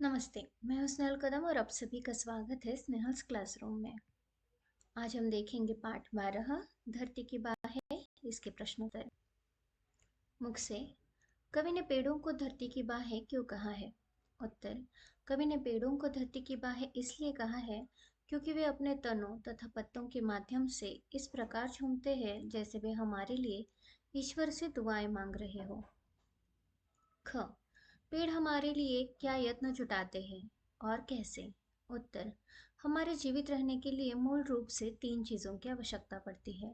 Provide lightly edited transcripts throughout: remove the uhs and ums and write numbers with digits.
नमस्ते, मैं हूँ स्नेहल कदम और आप सभी का स्वागत है स्नेहल्स क्लासरूम में। आज हम देखेंगे पाठ 12 धरती की बाहें, इसके प्रश्नोत्तर। मुख से कवि ने पेड़ों को धरती की बाहें क्यों कहा है? उत्तर, कवि ने पेड़ों को धरती की बाहें इसलिए कहा है क्योंकि वे अपने तनों तथा पत्तों के माध्यम से इस प्रकार झूमते हैं जैसे वे हमारे लिए ईश्वर से दुआएं मांग रहे हो। ख, पेड़ हमारे लिए क्या यत्न जुटाते हैं और कैसे? उत्तर, हमारे जीवित रहने के लिए मूल रूप से 3 चीजों की आवश्यकता पड़ती है।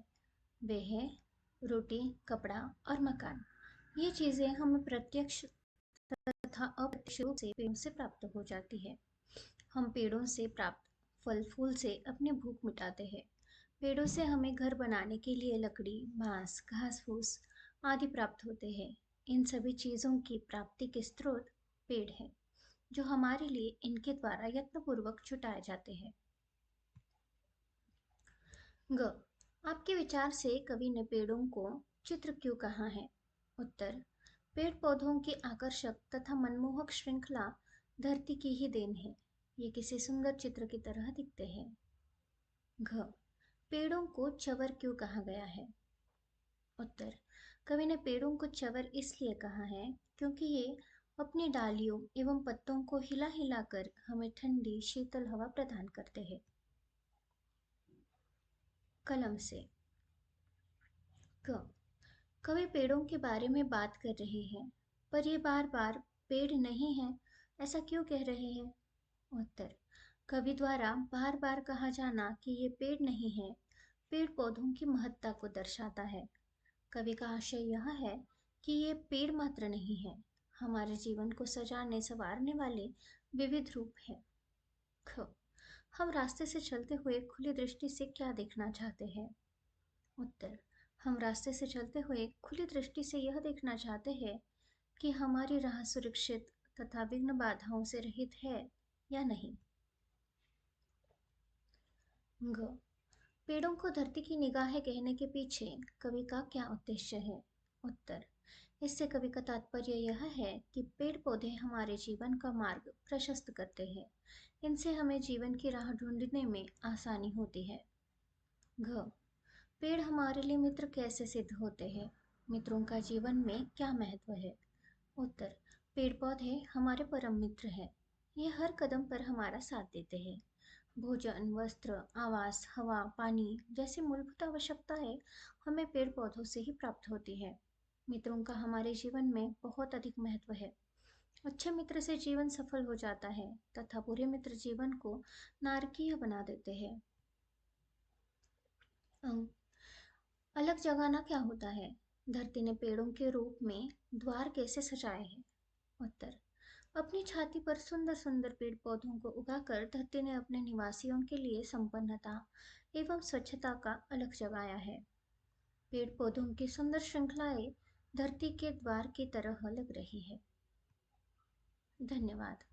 वे हैं रोटी, कपड़ा और मकान। ये चीजें हमें प्रत्यक्ष तथा अप्रत्यक्ष रूप से पेड़ों से प्राप्त हो जाती है। हम पेड़ों से प्राप्त फल फूल से अपनी भूख मिटाते हैं। पेड़ों से हमें घर बनाने के लिए लकड़ी, बांस, घास फूस आदि प्राप्त होते हैं। इन सभी चीजों की प्राप्ति के स्रोत पेड़ हैं, जो हमारे लिए इनके द्वारा यत्नपूर्वक जुटाए जाते हैं। ग, आपके विचार से कवि ने पेड़ों को चित्र क्यों कहा है? उत्तर, पेड़ पौधों की आकर्षक तथा मनमोहक श्रृंखला धरती की ही देन है। ये किसी सुंदर चित्र की तरह दिखते हैं। घ, पेड़ों को चवर क्यों कहा गया है? उत्तर, कवि ने पेड़ों को चवर इसलिए कहा है क्योंकि ये अपनी डालियों एवं पत्तों को हिला हिला कर हमें ठंडी शीतल हवा प्रदान करते हैं। कलम से क, कवि पेड़ों के बारे में बात कर रहे हैं, पर ये बार बार पेड़ नहीं है ऐसा क्यों कह रहे हैं? उत्तर, कवि द्वारा बार बार कहा जाना कि ये पेड़ नहीं है, पेड़ पौधों की महत्ता को दर्शाता है। कवि का आशय यह है कि ये पेड़ मात्र नहीं है, हमारे जीवन को सजाने संवारने वाले विविध रूप है। ख, हम रास्ते से चलते हुए खुली दृष्टि से क्या देखना चाहते हैं? उत्तर, हम रास्ते से चलते हुए खुली दृष्टि से यह देखना चाहते हैं कि हमारी राह सुरक्षित तथा विघ्न बाधाओं से रहित है या नहीं। ग, पेड़ों को धरती की निगाहें कहने के पीछे कवि का क्या उद्देश्य है? उत्तर, इससे कवि का तात्पर्य यह है कि पेड़ पौधे हमारे जीवन का मार्ग प्रशस्त करते हैं। इनसे हमें जीवन की राह ढूंढने में आसानी होती है। घ, पेड़ हमारे लिए मित्र कैसे सिद्ध होते हैं? मित्रों का जीवन में क्या महत्व है? उत्तर, पेड़ पौधे हमारे परम मित्र हैं। ये हर कदम पर हमारा साथ देते हैं। भोजन, वस्त्र, आवास, हवा, पानी जैसी मूलभूत आवश्यकताएं हमें पेड़ पौधों से ही प्राप्त होती है। मित्रों का हमारे जीवन में बहुत अधिक महत्व है। अच्छे मित्र से जीवन सफल हो जाता है तथा बुरे मित्र जीवन को नारकीय बना देते हैं। अलग जगाना क्या होता है? धरती ने पेड़ों के रूप में द्वार कैसे सजाए हैं? उत्तर, अपनी छाती पर सुंदर सुंदर पेड़ पौधों को उगाकर धरती ने अपने निवासियों के लिए संपन्नता एवं स्वच्छता का अलग जगाया है। पेड़ पौधों की सुंदर श्रृंखलाएं धरती के द्वार की तरह लग रही है। धन्यवाद।